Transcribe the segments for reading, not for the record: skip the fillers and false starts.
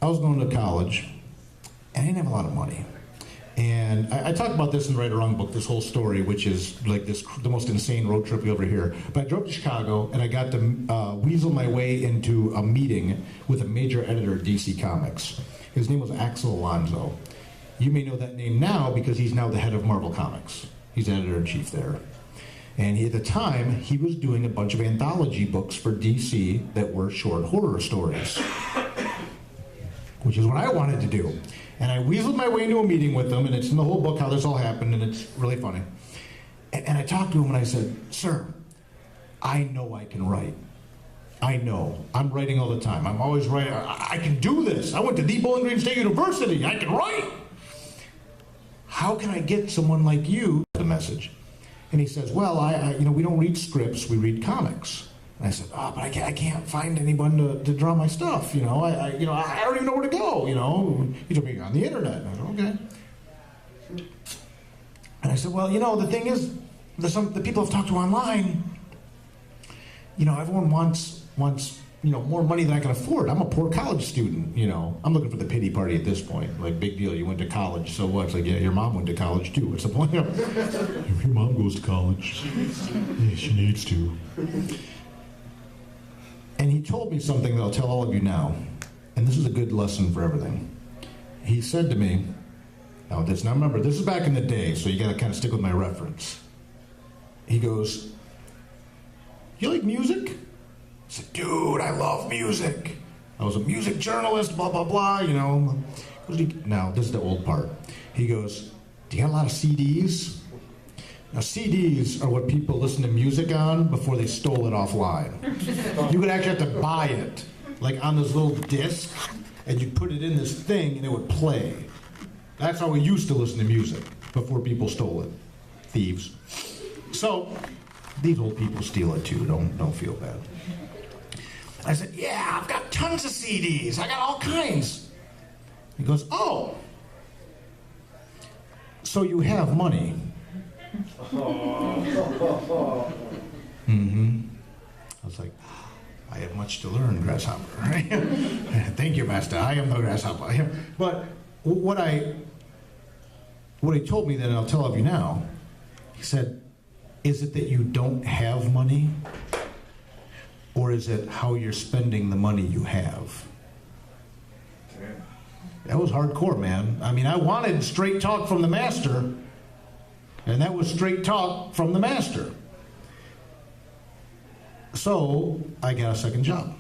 I was going to college, and I didn't have a lot of money. And I talk about this in the Right or Wrong book, this whole story, which is like the most insane road trip you ever hear. But I drove to Chicago, and I got to weasel my way into a meeting with a major editor at DC Comics. His name was Axel Alonso. You may know that name now because he's now the head of Marvel Comics. He's editor-in-chief there. And at the time, he was doing a bunch of anthology books for DC that were short horror stories, which is what I wanted to do. And I weaseled my way into a meeting with him, and it's in the whole book how this all happened, and it's really funny. And I talked to him, and I said, "Sir, I know I can write. I know. I'm writing all the time. I'm always writing. I can do this. I went to the Bowling Green State University. I can write. How can I get someone like you the message?" And he says, "Well, we don't read scripts. We read comics." And I said, "But I can't find anyone to draw my stuff. I don't even know where to go. He told me on the internet." And I said, "Okay." And I said, "Well, the thing is, the people I've talked to online, everyone wants more money than I can afford. I'm a poor college student. I'm looking for the pity party at this point. Like, big deal. You went to college, so what? It's like, yeah, your mom went to college too. What's the point? Your mom goes to college. Yeah, she needs to." And he told me something that I'll tell all of you now, and this is a good lesson for everything. He said to me, now remember, this is back in the day, so you got to kind of stick with my reference. He goes, "You like music?" I said, "Dude, I love music. I was a music journalist, blah, blah, blah, Now, this is the old part. He goes, "Do you got a lot of CDs?" Now, CDs are what people listen to music on before they stole it offline. You would actually have to buy it, like on this little disc, and you'd put it in this thing, and it would play. That's how we used to listen to music before people stole it. Thieves. So, these old people steal it too. Don't feel bad. I said, "Yeah, I've got tons of CDs. I got all kinds." He goes, "Oh, so you have money?" Mm-hmm. I was like, "I have much to learn, Grasshopper." Right? "Thank you, Master. I am no grasshopper." But what he told me then, and I'll tell of you now, he said, "Is it that you don't have money? Or is it how you're spending the money you have?" That was hardcore, man. I mean, I wanted straight talk from the master, and that was straight talk from the master. So I got a second job.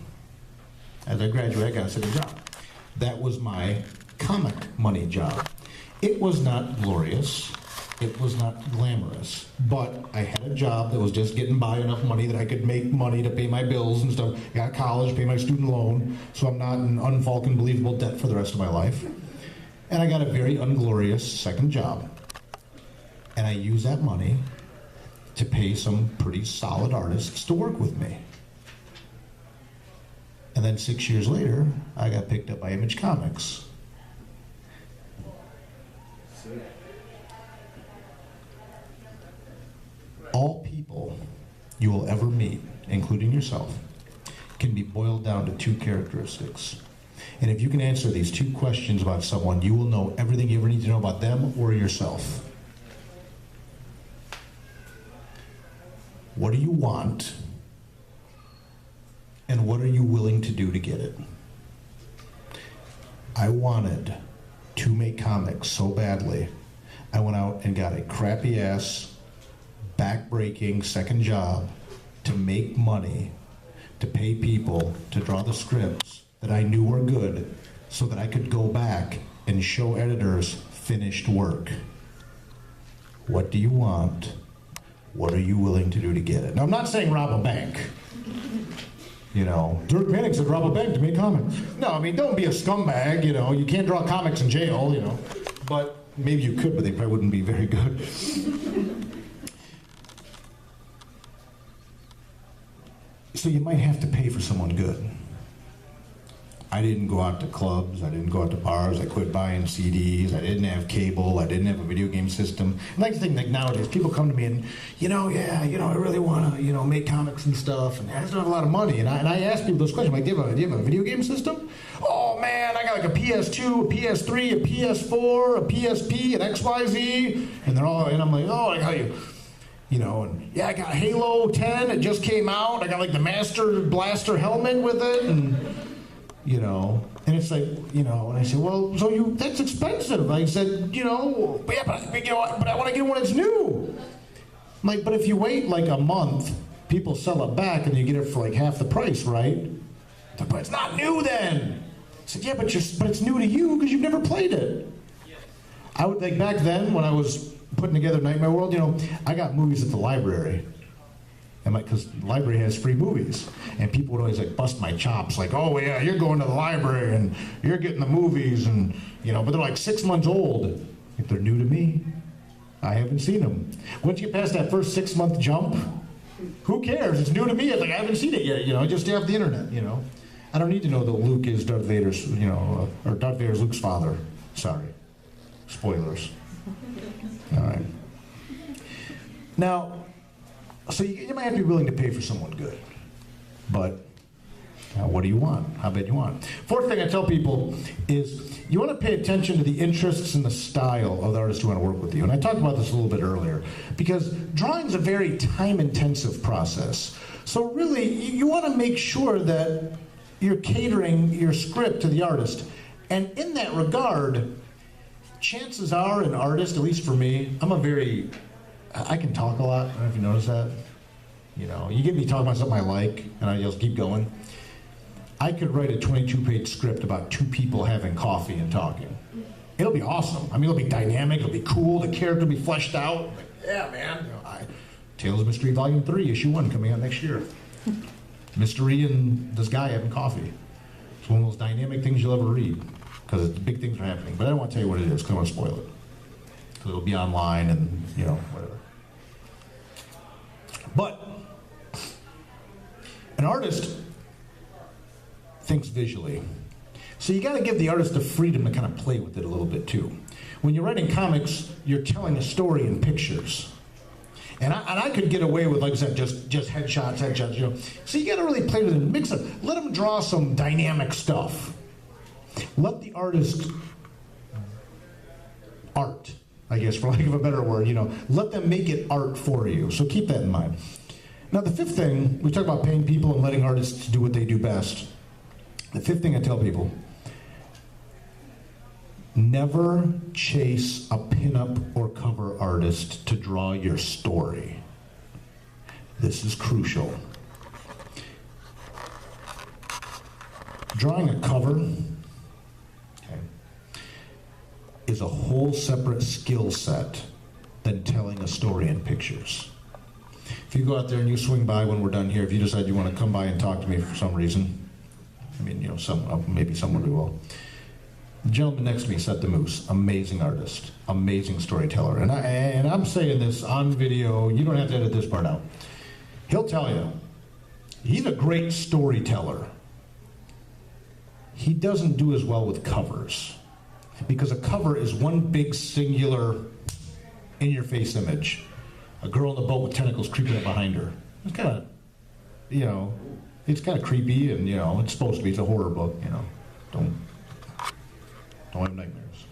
As I graduated, I got a second job. That was my comic money job. It was not glorious. It was not glamorous, but I had a job that was just getting by enough money that I could make money to pay my bills and stuff. I got college, pay my student loan, so I'm not in unbelievable debt for the rest of my life. And I got a very unglorious second job. And I used that money to pay some pretty solid artists to work with me. And then 6 years later, I got picked up by Image Comics. All people you will ever meet, including yourself, can be boiled down to two characteristics. And if you can answer these two questions about someone, you will know everything you ever need to know about them or yourself. What do you want? And what are you willing to do to get it? I wanted to make comics so badly, I went out and got a crappy-ass, back-breaking second job to make money, to pay people to draw the scripts that I knew were good, so that I could go back and show editors finished work. What do you want? What are you willing to do to get it? Now, I'm not saying rob a bank. Dirk Manning said rob a bank to make comics. No, I mean, don't be a scumbag, you can't draw comics in jail, But maybe you could, but they probably wouldn't be very good. So you might have to pay for someone good. I didn't go out to clubs, I didn't go out to bars, I quit buying CDs, I didn't have cable, I didn't have a video game system. I like to think like nowadays, people come to me and, I really want to, make comics and stuff, and I just don't have a lot of money. And I ask people this question, like, do you have a video game system? Oh man, I got like a PS2, a PS3, a PS4, a PSP, an XYZ, and they're all, and I'm like, oh, I got you know, and yeah, I got Halo 10, it just came out, I got like the Master Blaster helmet with it, and, you know, and it's like, you know, and I said, well, so that's expensive. I said, you know, but I want to get one that's new. I'm like, but if you wait like a month, people sell it back and you get it for like half the price, right? But it's not new then. I said, yeah, but it's new to you because you've never played it. I would think back then when I was putting together Nightmare World, you know, I got movies at the library. And because the library has free movies. And people would always like bust my chops, like, oh yeah, you're going to the library and you're getting the movies, and you know, but they're like 6 months old. If they're new to me, I haven't seen them. Once you get past that first 6 month jump, who cares? It's new to me. It's like I haven't seen it yet, you know, I just have the internet, you know. I don't need to know that Luke is Darth Vader's, you know, or Darth Vader's Luke's father. Sorry. Spoilers. All right. Now, so you might have to be willing to pay for someone good, but what do you want? How bad you want? Fourth thing I tell people is you want to pay attention to the interests and the style of the artist who want to work with you. And I talked about this a little bit earlier, because drawing is a very time-intensive process. So really, you want to make sure that you're catering your script to the artist. And in that regard, chances are an artist, at least for me, I can talk a lot. I don't know if you notice that. You know, you get me talking about something I like, and I just keep going. I could write a 22-page script about two people having coffee and talking. It'll be awesome. I mean, it'll be dynamic, it'll be cool, the character will be fleshed out. Like, yeah, man. You know, Tales of Mystery Volume 3, Issue 1, coming out next year. Mystery and this guy having coffee. It's one of those dynamic things you'll ever read, because big things are happening. But I don't want to tell you what it is, because I don't want to spoil it. Because it'll be online and, you know, whatever. But an artist thinks visually. So you got to give the artist the freedom to kind of play with it a little bit too. When you're writing comics, you're telling a story in pictures. And I could get away with, like I said, just headshots, you know. So you got to really play with it and mix it. Let them draw some dynamic stuff. Let the artist art, I guess, for lack of a better word, you know. Let them make it art for you. So keep that in mind. Now the fifth thing, we talk about paying people and letting artists do what they do best. The fifth thing I tell people, never chase a pinup or cover artist to draw your story. This is crucial. Drawing a cover, okay, is a whole separate skill set than telling a story in pictures. If you go out there and you swing by when we're done here, if you decide you want to come by and talk to me for some reason, I mean, you know, maybe someone we will. The gentleman next to me, Seth the Moose, amazing artist, amazing storyteller. And I'm saying this on video, you don't have to edit this part out. He'll tell you, he's a great storyteller. He doesn't do as well with covers, because a cover is one big singular in-your-face image. A girl in the boat with tentacles creeping up behind her. It's kind of, you know, it's kind of creepy, and, you know, it's supposed to be. It's a horror book, you know. Don't have nightmares.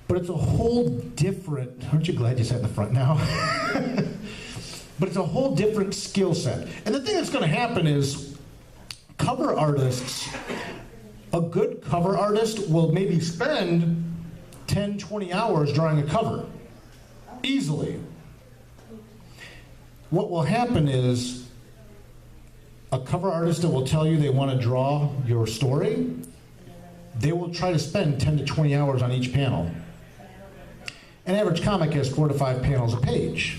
But it's a whole different, aren't you glad you sat in the front now? But it's a whole different skill set. And the thing that's going to happen is cover artists, a good cover artist will maybe spend 10, 20 hours drawing a cover. Easily. What will happen is a cover artist that will tell you they want to draw your story, they will try to spend 10 to 20 hours on each panel. An average comic has 4 to 5 panels a page.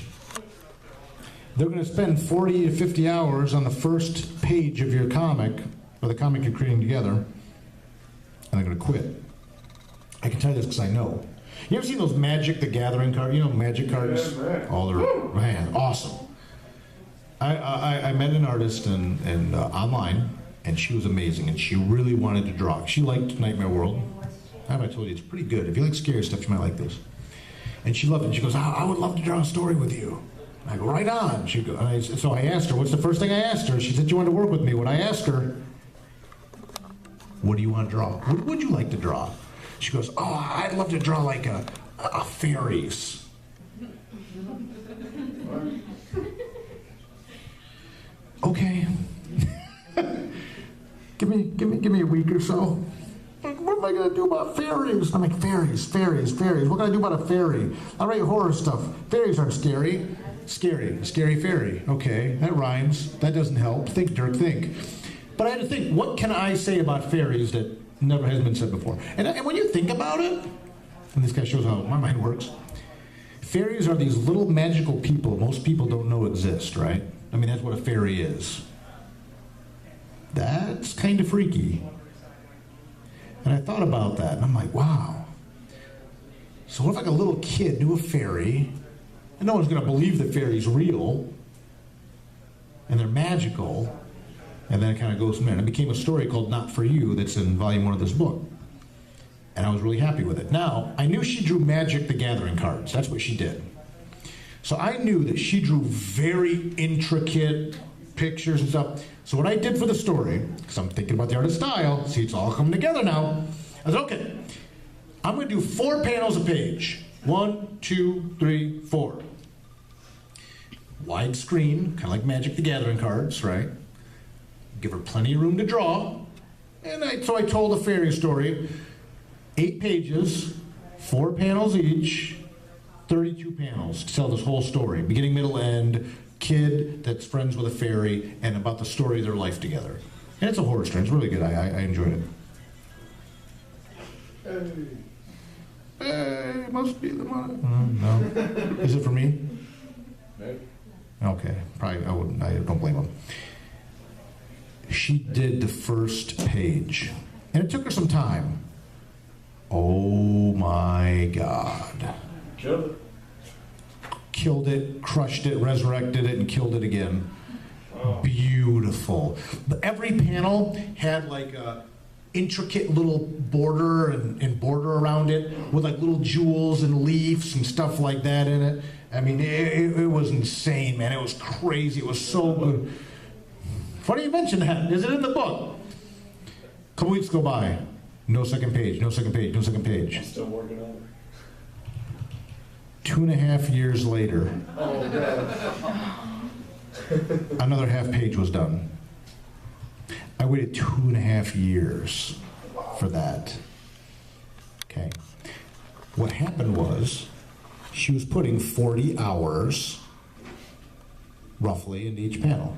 They're going to spend 40 to 50 hours on the first page of your comic, or the comic you're creating together, and they're going to quit. I can tell you this because I know. You ever seen those Magic the Gathering cards? You know, Magic cards? Yeah, oh, they're, man, awesome. I met an artist online, and she was amazing, and she really wanted to draw. She liked Nightmare World. I told you, it's pretty good. If you like scary stuff, you might like this. And she loved it. She goes, I would love to draw a story with you. I go, right on. So I asked her, what's the first thing I asked her? She said, you want to work with me. When I asked her, What do you want to draw? What would you like to draw? She goes, oh, I'd love to draw like a fairies. Okay. give me a week or so. Like, what am I gonna do about fairies? I'm like, fairies. What can I do about a fairy? I write horror stuff. Fairies aren't scary. Scary fairy. Okay, that rhymes. That doesn't help. Think, Dirk, think. But I had to think, what can I say about fairies that never has been said before? And when you think about it, and this guy shows how my mind works, fairies are these little magical people most people don't know exist, right? I mean, that's what a fairy is. That's kind of freaky. And I thought about that, and I'm like, wow. So what if like a little kid knew a fairy, and no one's going to believe the fairy's real, and they're magical, and then it kind of goes from there. And it became a story called Not For You that's in volume 1 of this book. And I was really happy with it. Now, I knew she drew Magic the Gathering cards. That's what she did. So I knew that she drew very intricate pictures and stuff. So what I did for the story, because I'm thinking about the artist's style, see, it's all coming together now. I said, okay, I'm going to do 4 panels a page. 1, 2, 3, 4. Wide screen, kind of like Magic the Gathering cards, right? Give her plenty of room to draw. And so I told a fairy story. 8 pages, 4 panels each, 32 panels to tell this whole story. Beginning, middle, end, kid that's friends with a fairy, and about the story of their life together. And it's a horror story. It's really good. I enjoyed it. Hey, must be the money. No. Is it for me? Maybe. Okay. Probably, I don't blame him. She did the first page. And it took her some time. Oh my God. Killed it, crushed it, resurrected it, and killed it again. Oh. Beautiful. But every panel had like a intricate little border and border around it with like little jewels and leaves and stuff like that in it. I mean, it was insane, man. It was crazy. It was so good. Funny you mention that. Is it in the book? A couple weeks go by. No second page, no second page, no second page. Still working on it. 2.5 years later, another half page was done. I waited 2.5 years for that. Okay. What happened was, she was putting 40 hours, roughly, into each panel.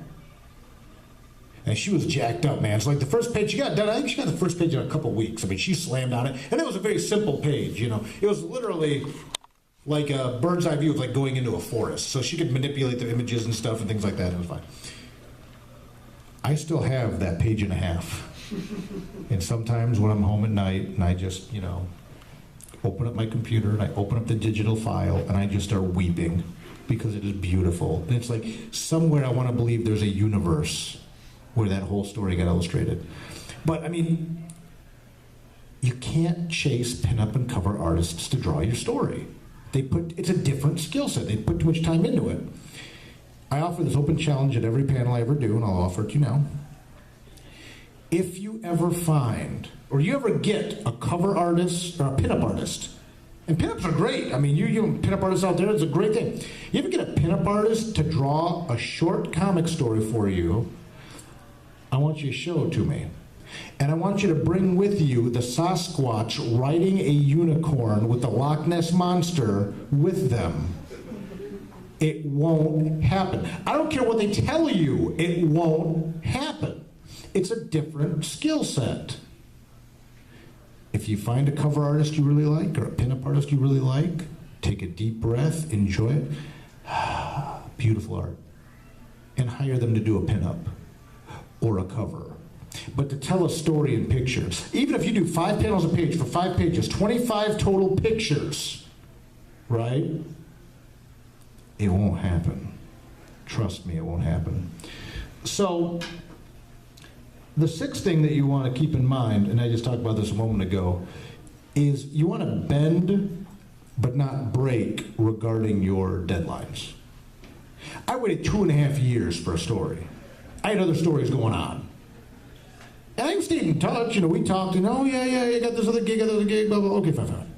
And she was jacked up, man. It's like the first page she got done. I think she got the first page in a couple weeks. I mean, she slammed on it. And it was a very simple page, you know. It was literally like a bird's eye view of like going into a forest. So she could manipulate the images and stuff and things like that. It was fine. I still have that page and a half. And sometimes when I'm home at night and I just, you know, open up my computer and I open up the digital file and I just start weeping because it is beautiful. And it's like somewhere I want to believe there's a universe where that whole story got illustrated. But I mean, you can't chase pinup and cover artists to draw your story. It's a different skill set. They put too much time into it. I offer this open challenge at every panel I ever do, and I'll offer it to you now. If you ever find, or you ever get a cover artist or a pinup artist, and pinups are great. I mean, you pinup artists out there, it's a great thing. You ever get a pinup artist to draw a short comic story for you, I want you to show it to me. And I want you to bring with you the Sasquatch riding a unicorn with the Loch Ness Monster with them. It won't happen. I don't care what they tell you, it won't happen. It's a different skill set. If you find a cover artist you really like, or a pinup artist you really like, take a deep breath, enjoy it. Beautiful art. And hire them to do a pinup or a cover. But to tell a story in pictures, even if you do 5 panels a page for 5 pages, 25 total pictures, right? It won't happen. Trust me, it won't happen. So, the 6th thing that you want to keep in mind, and I just talked about this a moment ago, is you want to bend but not break regarding your deadlines. I waited 2.5 years for a story. I had other stories going on. And I stayed in touch, we talked, oh, yeah, you got this other gig, blah, blah, okay, fine.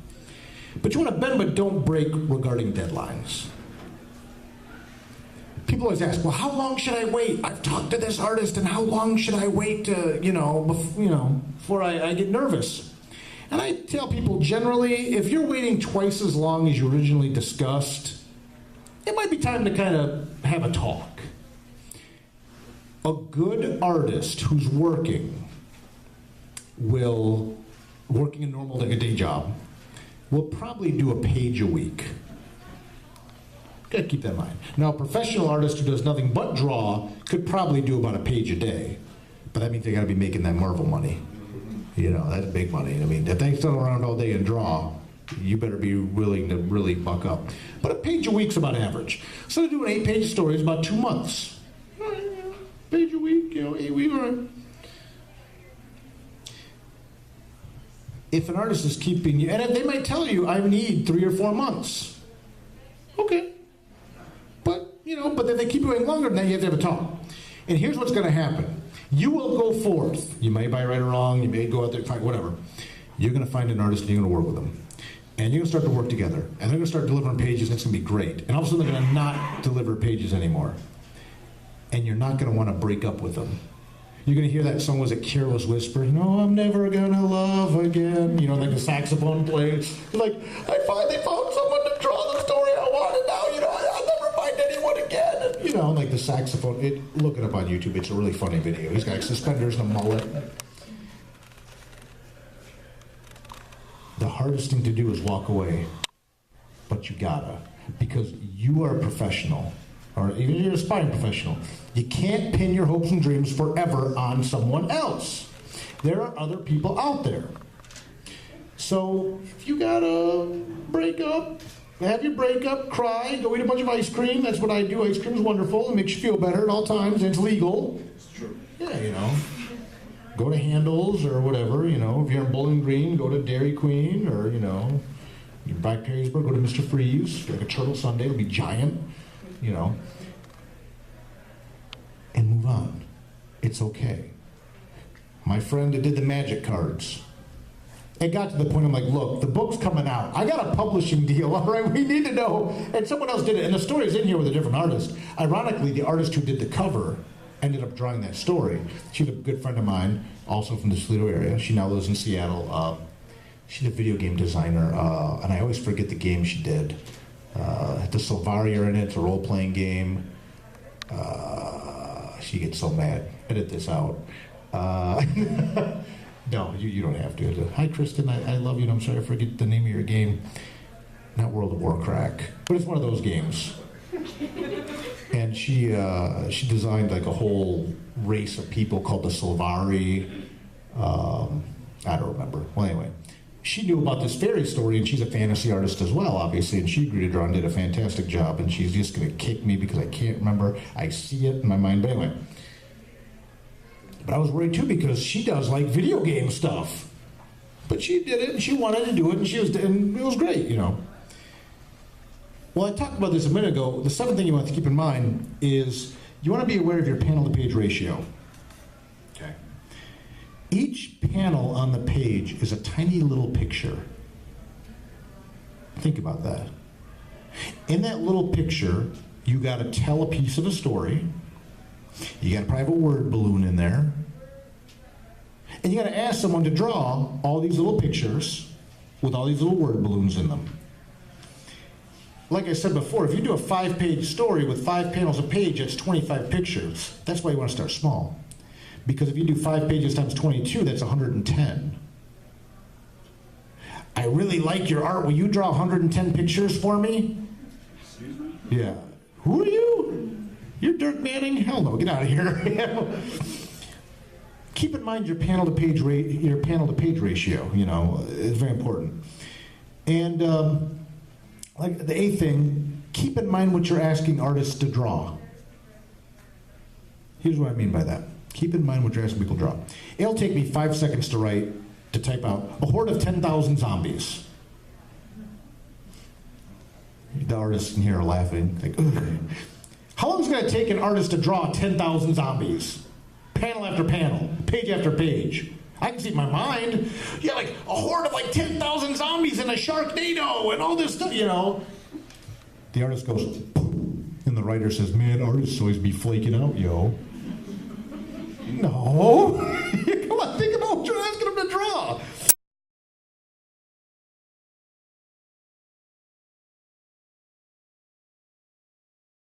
But you want to bend but don't break regarding deadlines. People always ask, well, how long should I wait? I've talked to this artist, and how long should I wait to, before I get nervous? And I tell people, generally, if you're waiting twice as long as you originally discussed, it might be time to kind of have a talk. A good artist who's working a normal day job, will probably do a page a week. Gotta keep that in mind. Now, a professional artist who does nothing but draw could probably do about a page a day, but that means they gotta be making that Marvel money. That's big money. If they sit around all day and draw, you better be willing to really buck up. But a page a week's about average. So to do an 8-page story is about 2 months. Page a week, 8 weeks, all right. If an artist is keeping you, and they might tell you, I need 3 or 4 months. Okay. But if they keep you waiting longer than that, you have to have a talk. And here's what's going to happen. You will go forth. You may buy right or wrong. You may go out there and find whatever. You're going to find an artist and you're going to work with them. And you're going to start to work together. And they're going to start delivering pages and it's going to be great. And all of a sudden they're going to not deliver pages anymore. And you're not going to want to break up with them. You're going to hear that song, was it Careless Whisper? No, I'm never going to love again. Like the saxophone plays. Like, I finally found someone to draw the story I wanted now. I'll never find anyone again. And, like the saxophone. Look it up on YouTube. It's a really funny video. He's got suspenders and a mullet. The hardest thing to do is walk away. But you gotta. Because you are a professional. Or even if you're an aspiring professional, you can't pin your hopes and dreams forever on someone else. There are other people out there. So if you gotta break up, have your breakup, cry, go eat a bunch of ice cream. That's what I do. Ice cream's wonderful. It makes you feel better at all times. And it's legal. It's true. Yeah, Go to Handles or whatever, If you're in Bowling Green, go to Dairy Queen or, you're back Perrysburg, go to Mr. Freeze. Like a turtle sundae, it'll be giant. And move on. It's okay. My friend that did the magic cards, it got to the point I'm like, look, the book's coming out. I got a publishing deal, all right? We need to know. And someone else did it, and the story's in here with a different artist. Ironically, the artist who did the cover ended up drawing that story. She's a good friend of mine, also from the Toledo area. She now lives in Seattle. She's a video game designer, and I always forget the game she did. The Sylvaria in it, it's a role-playing game. She gets so mad. Edit this out. No, you don't have to. Hi, Kristen, I love you, and I'm sorry I forget the name of your game. Not World of Warcraft, but it's one of those games. And she designed like a whole race of people called the Sylvari. I don't remember. Well, anyway. She knew about this fairy story, and she's a fantasy artist as well, obviously, and she agreed to draw and did a fantastic job, and she's just going to kick me because I can't remember. I see it in my mind, but anyway. But I was worried, too, because she does, like, video game stuff. But she did it, and she wanted to do it, and it was great, Well, I talked about this a minute ago. The seventh thing you want to keep in mind is you want to be aware of your panel-to-page ratio. Okay. Each panel on the page is a tiny little picture. Think about that. In that little picture, you got to tell a piece of a story. You got to probably have a word balloon in there. And you got to ask someone to draw all these little pictures with all these little word balloons in them. Like I said before, if you do a 5-page story with 5 panels a page, that's 25 pictures. That's why you want to start small. Because if you do 5 pages times 22, that's 110. I really like your art. Will you draw 110 pictures for me? Excuse me? Yeah. Who are you? You're Dirk Manning? Hell no, get out of here. Keep in mind your panel-to-page ratio. It's very important. And like the 8th thing, keep in mind what you're asking artists to draw. Here's what I mean by that. Keep in mind what you're asking people to draw. It'll take me 5 seconds to type out a horde of 10,000 zombies. The artists in here are laughing. Like, ugh. How long is it going to take an artist to draw 10,000 zombies? panel after panel, page after page. I can see in my mind, yeah, like a horde of like 10,000 zombies and a Sharknado and all this stuff, you know. The artist goes, boom, and the writer says, man, artists always be flaking out, yo. No.